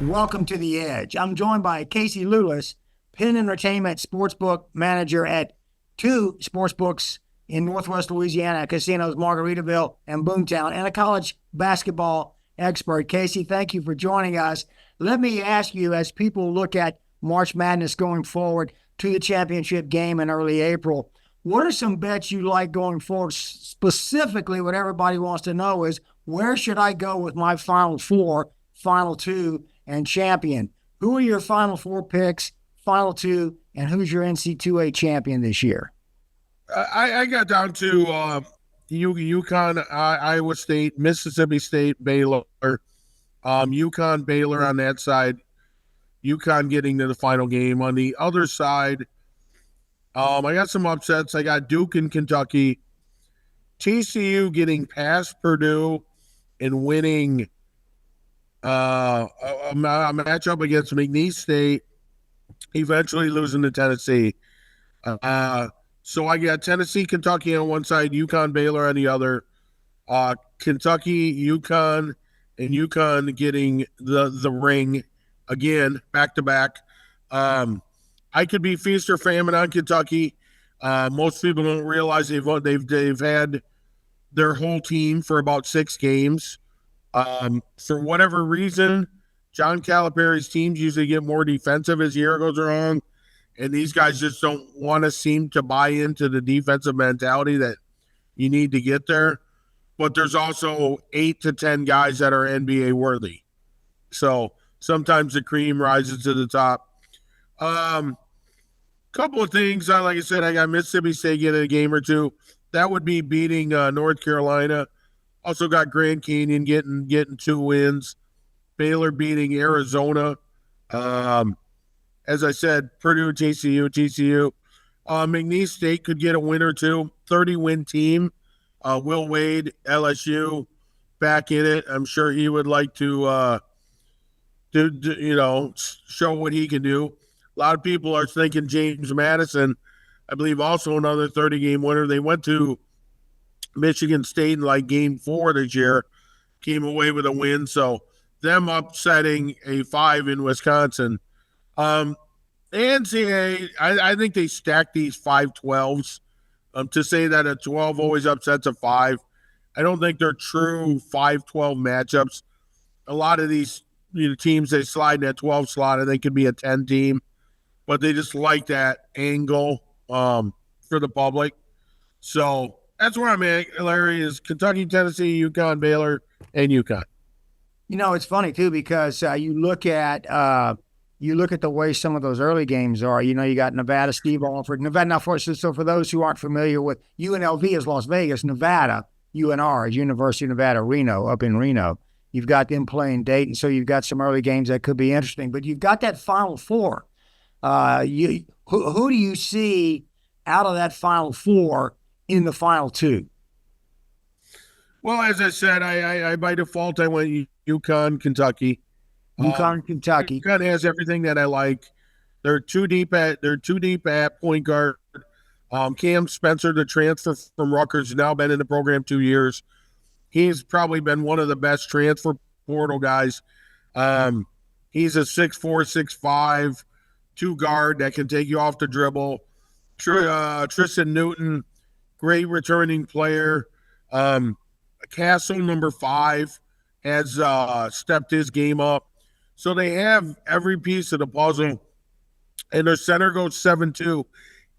Welcome to The Edge. I'm joined by Casey Lawless, Penn Entertainment sportsbook manager at two sportsbooks in Northwest Louisiana casinos, Margaritaville and Boomtown, and a college basketball expert. Casey, thank you for joining us. Let me ask you, as people look at March Madness going forward to the championship game in early April, what are some bets you like going forward? Specifically, what everybody wants to know is, where should I go with my Final Four, Final Two, and champion? Who are your Final Four picks, Final Two, and who's your NC2A champion this year? I got down to UConn, Iowa State, Mississippi State, Baylor, UConn, Baylor on that side. UConn getting to the final game. On the other side, I got some upsets. I got Duke and Kentucky. TCU getting past Purdue and winning a matchup against McNeese State, eventually losing to Tennessee. So I got Tennessee, Kentucky on one side, UConn, Baylor on the other. Kentucky, UConn, and UConn getting the ring again, back to back. I could be feast or famine on Kentucky. Most people don't realize they've had their whole team for about 6 games. For whatever reason, John Calipari's teams usually get more defensive as the year goes along, and these guys just don't want to seem to buy into the defensive mentality that you need to get there. But there's also 8 to 10 guys that are NBA worthy. So sometimes the cream rises to the top. Couple of things. Like I said, I got Mississippi State getting a game or two. That would be beating North Carolina. Also got Grand Canyon getting 2 wins. Baylor beating Arizona. As I said, Purdue, TCU. McNeese State could get a win or two. 30-win team. Will Wade, LSU, back in it. I'm sure he would like to show what he can do. A lot of people are thinking James Madison, I believe, also another 30-game winner. They went to Michigan State in like game 4 this year, came away with a win. So them upsetting a 5 in Wisconsin. NCAA, I think they stack these 5-12s. To say that a 12 always upsets a 5, I don't think they're true 5-12 matchups. A lot of these teams, they slide in that 12 slot and they could be a 10 team, but they just like that angle for the public. So that's where I'm at, Larry, is Kentucky, Tennessee, UConn, Baylor, and UConn. It's funny too, because you look at the way some of those early games are. You got Nevada, Steve Alford, Nevada. Now, so for those who aren't familiar with, UNLV is Las Vegas, Nevada, UNR is University of Nevada, Reno, up in Reno. You've got them playing Dayton, so you've got some early games that could be interesting. But you've got that Final Four. Who do you see out of that Final Four in the Final Two? Well, as I said, I by default I went UConn, Kentucky. UConn, Kentucky. UConn has everything that I like. They're too deep at point guard. Cam Spencer, the transfer from Rutgers, has now been in the program 2 years. He's probably been one of the best transfer portal guys. He's a 6'4", 6'5", 2 guard that can take you off the dribble. Tristan Newton, great returning player. Castle, number 5, has stepped his game up. So they have every piece of the puzzle, and their center goes 7'2".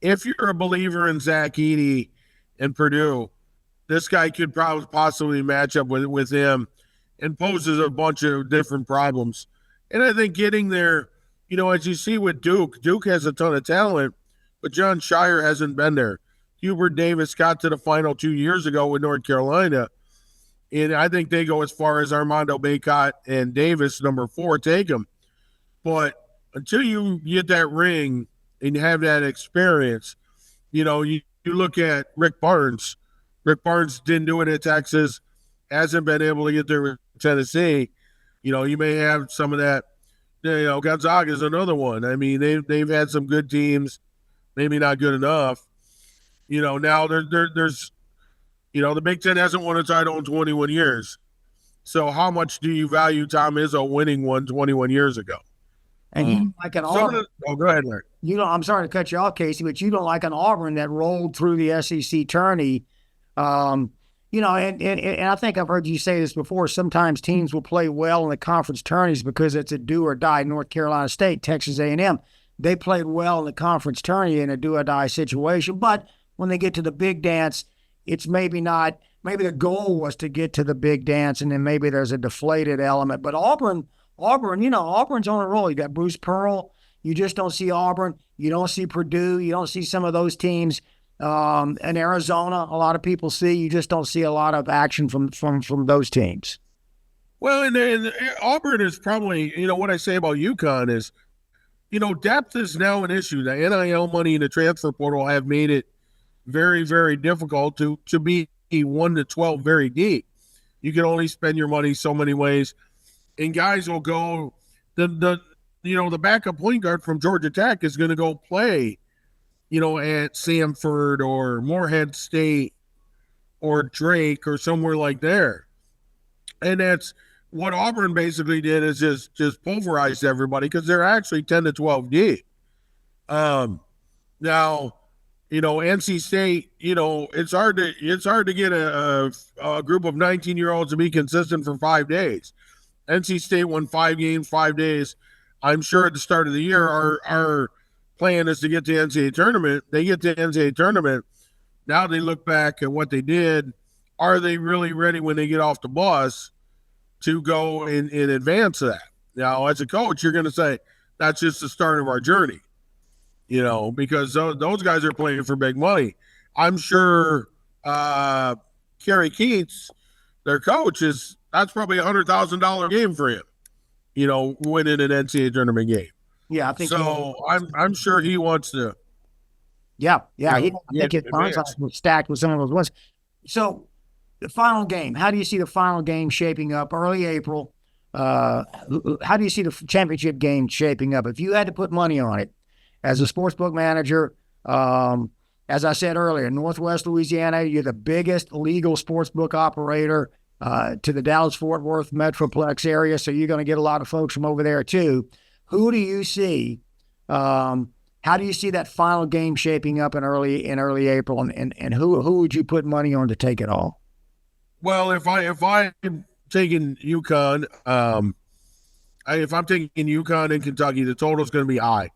If you're a believer in Zach Edey and Purdue, this guy could probably possibly match up with him and poses a bunch of different problems. And I think getting there, as you see with Duke has a ton of talent, but John Shire hasn't been there. Hubert Davis got to the final 2 years ago with North Carolina. And I think they go as far as Armando Bacot and Davis, number 4, take them. But until you get that ring and you have that experience, you look at Rick Barnes. Rick Barnes didn't do it at Texas, hasn't been able to get there with Tennessee. You may have some of that. Gonzaga is another one. I mean, they've had some good teams, maybe not good enough. Now there's the Big Ten hasn't won a title in 21 years. So how much do you value Tom Izzo winning one 21 years ago? And you like an Auburn. Go ahead, Larry. You don't. I'm sorry to cut you off, Casey, but you don't like an Auburn that rolled through the SEC tourney. And I think I've heard you say this before. Sometimes teams will play well in the conference tourneys because it's a do or die. North Carolina State, Texas A&M, they played well in the conference tourney in a do or die situation. But when they get to the big dance, it's maybe not. Maybe the goal was to get to the big dance, and then maybe there's a deflated element. But Auburn's on a roll. You got Bruce Pearl. You just don't see Auburn. You don't see Purdue. You don't see some of those teams. In Arizona, a lot of people see. You just don't see a lot of action from those teams. Well, and Auburn is probably, what I say about UConn is, depth is now an issue. The NIL money and the transfer portal have made it very, very difficult to be 1 to 12 very deep. You can only spend your money so many ways, and guys will go. The backup point guard from Georgia Tech is going to go play, at Samford or Morehead State or Drake or somewhere like there. And that's what Auburn basically did, is just pulverized everybody because they're actually 10 to 12 deep. Now, NC State, it's hard to get a group of 19-year-olds to be consistent for 5 days. NC State won 5 games, 5 days. I'm sure at the start of the year, our plan is to get to the NCAA tournament. They get to the NCAA tournament. Now they look back at what they did. Are they really ready when they get off the bus to go and advance that? Now, as a coach, you're going to say, that's just the start of our journey, because those guys are playing for big money. I'm sure Kerry Keats, their coach, that's probably $100,000 game for him, winning an NCAA tournament game. Yeah, I think so. I'm sure he wants to. Yeah. I think his contract was stacked with some of those ones. So, the final game. How do you see the final game shaping up? Early April. How do you see the championship game shaping up? If you had to put money on it, as a sportsbook manager, as I said earlier, Northwest Louisiana, you're the biggest legal sportsbook operator to the Dallas-Fort Worth Metroplex area, so you're going to get a lot of folks from over there too. Who do you see? How do you see that final game shaping up in early April, and who would you put money on to take it all? Well, if I'm taking UConn, if I'm taking UConn in Kentucky, the total is going to be high.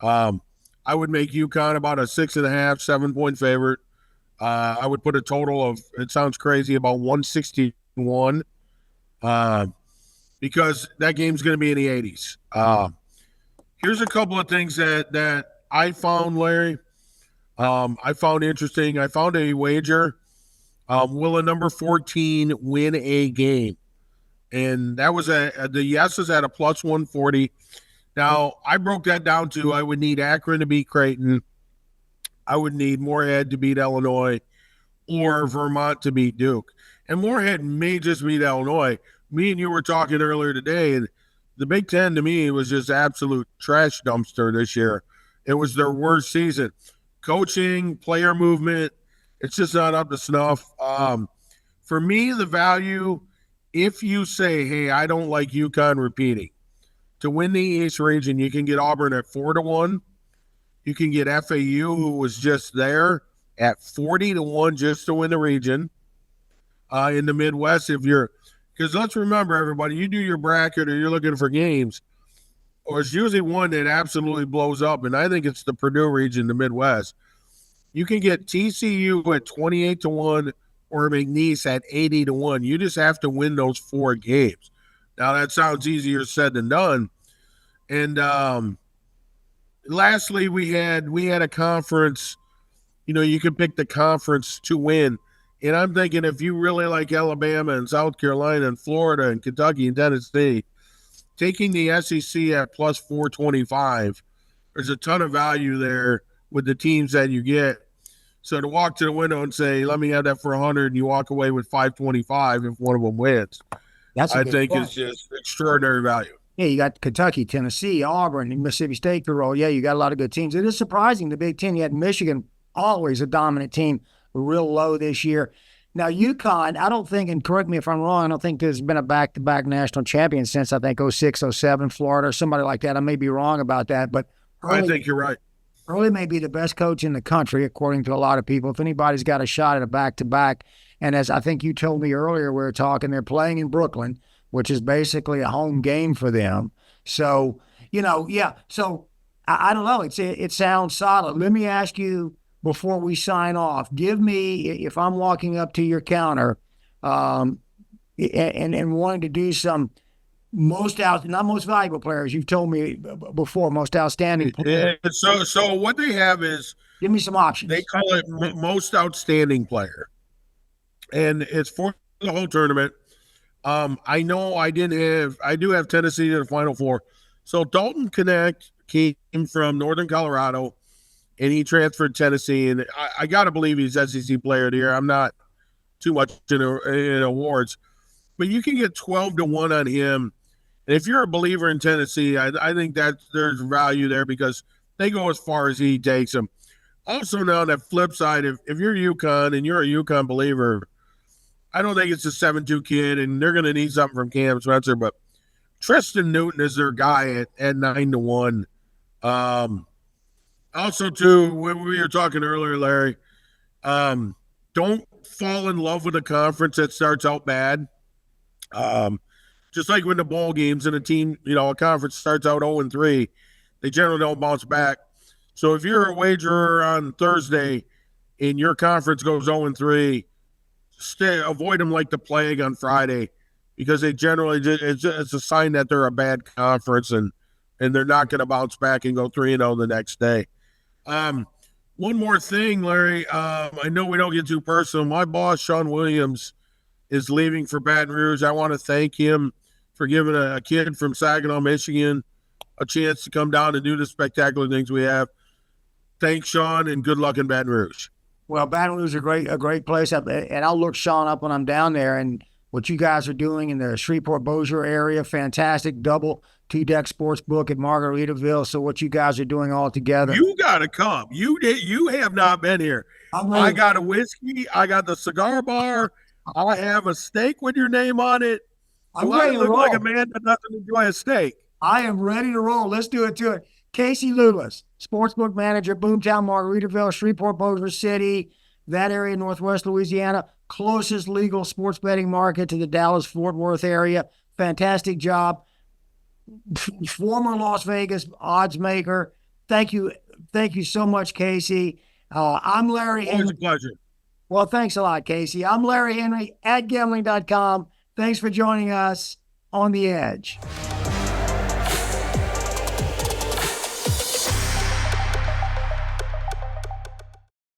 I would make UConn about a 6.5, 7 point favorite. I would put a total of, it sounds crazy, about 161, because that game's going to be in the 80s. Here's a couple of things that I found, Larry. I found interesting. I found a wager. Will a number 14 win a game? And that was the yes is at a plus 140. Now, I broke that down to, I would need Akron to beat Creighton. I would need Morehead to beat Illinois, or Vermont to beat Duke. And Morehead may just beat Illinois. Me and you were talking earlier today, and the Big Ten, to me, was just absolute trash dumpster this year. It was their worst season. Coaching, player movement, it's just not up to snuff. For me, the value, if you say, hey, I don't like UConn repeating, to win the East region, you can get Auburn at 4-1. You can get FAU, who was just there, at 40-1 just to win the region. In the Midwest, because let's remember, everybody, you do your bracket or you're looking for games, or it's usually one that absolutely blows up, and I think it's the Purdue region, the Midwest. You can get TCU at 28-1 or McNeese at 80-1. You just have to win those 4 games. Now, that sounds easier said than done. And lastly, we had a conference. You can pick the conference to win. And I'm thinking, if you really like Alabama and South Carolina and Florida and Kentucky and Tennessee, taking the SEC at plus 425, there's a ton of value there with the teams that you get. So to walk to the window and say, let me have that for 100, and you walk away with 525 if one of them wins, I think is just extraordinary value. Yeah, you got Kentucky, Tennessee, Auburn, Mississippi State to roll. Yeah, you got a lot of good teams. It is surprising, the Big Ten, you had Michigan, always a dominant team, real low this year. Now, UConn, I don't think, and correct me if I'm wrong, I don't think there's been a back-to-back national champion since, I think, 06, 07, Florida, or somebody like that. I may be wrong about that, but I think you're right. Early may be the best coach in the country, according to a lot of people. If anybody's got a shot at a back-to-back, and as I think you told me earlier, we were talking, they're playing in Brooklyn, which is basically a home game for them. So, yeah. So I don't know. It sounds solid. Let me ask you before we sign off. Give me, if I'm walking up to your counter, and wanting to do some not most valuable players. You've told me before, most outstanding players. So what they have is, give me some options. They call it most outstanding player, and it's for the whole tournament. I know I do have Tennessee in the Final Four. So Dalton Connect came from Northern Colorado, and he transferred to Tennessee. And I got to believe he's SEC Player of the Year. I'm not too much in awards, but you can get 12-1 on him. And if you're a believer in Tennessee, I think that there's value there because they go as far as he takes them. Also, now on that flip side, if you're UConn and you're a UConn believer, I don't think it's a 7-2 kid, and they're going to need something from Cam Spencer. But Tristan Newton is their guy at 9-1. Also, too, when we were talking earlier, Larry, don't fall in love with a conference that starts out bad. Just like when the bowl games and a team, a conference starts out 0-3, they generally don't bounce back. So if you're a wagerer on Thursday and your conference goes 0-3, avoid them like the plague on Friday because they generally it's a sign that they're a bad conference and they're not going to bounce back and go 3-0 the next day. One more thing, Larry. I know we don't get too personal. My boss, Sean Williams, is leaving for Baton Rouge. I want to thank him for giving a kid from Saginaw, Michigan, a chance to come down and do the spectacular things we have. Thanks, Sean, and good luck in Baton Rouge. Well, Baton Rouge is a great place, and I'll look Sean up when I'm down there. And what you guys are doing in the Shreveport-Bossier area, fantastic. Double two-deck sports book at Margaritaville. So what you guys are doing all together. You got to come. You have not been here. I got a whiskey. I got the cigar bar. I have a steak with your name on it. I'm ready to roll. Like a man that doesn't enjoy a steak. I am ready to roll. Let's do it to it. Casey Lawless, sportsbook manager, Boomtown, Margaritaville, Shreveport, Bossier City, that area, Northwest Louisiana, closest legal sports betting market to the Dallas-Fort Worth area. Fantastic job. Former Las Vegas oddsmaker. Thank you so much, Casey. I'm Larry Henry. Always a pleasure. Well, thanks a lot, Casey. I'm Larry Henry at Gambling.com. Thanks for joining us on The Edge.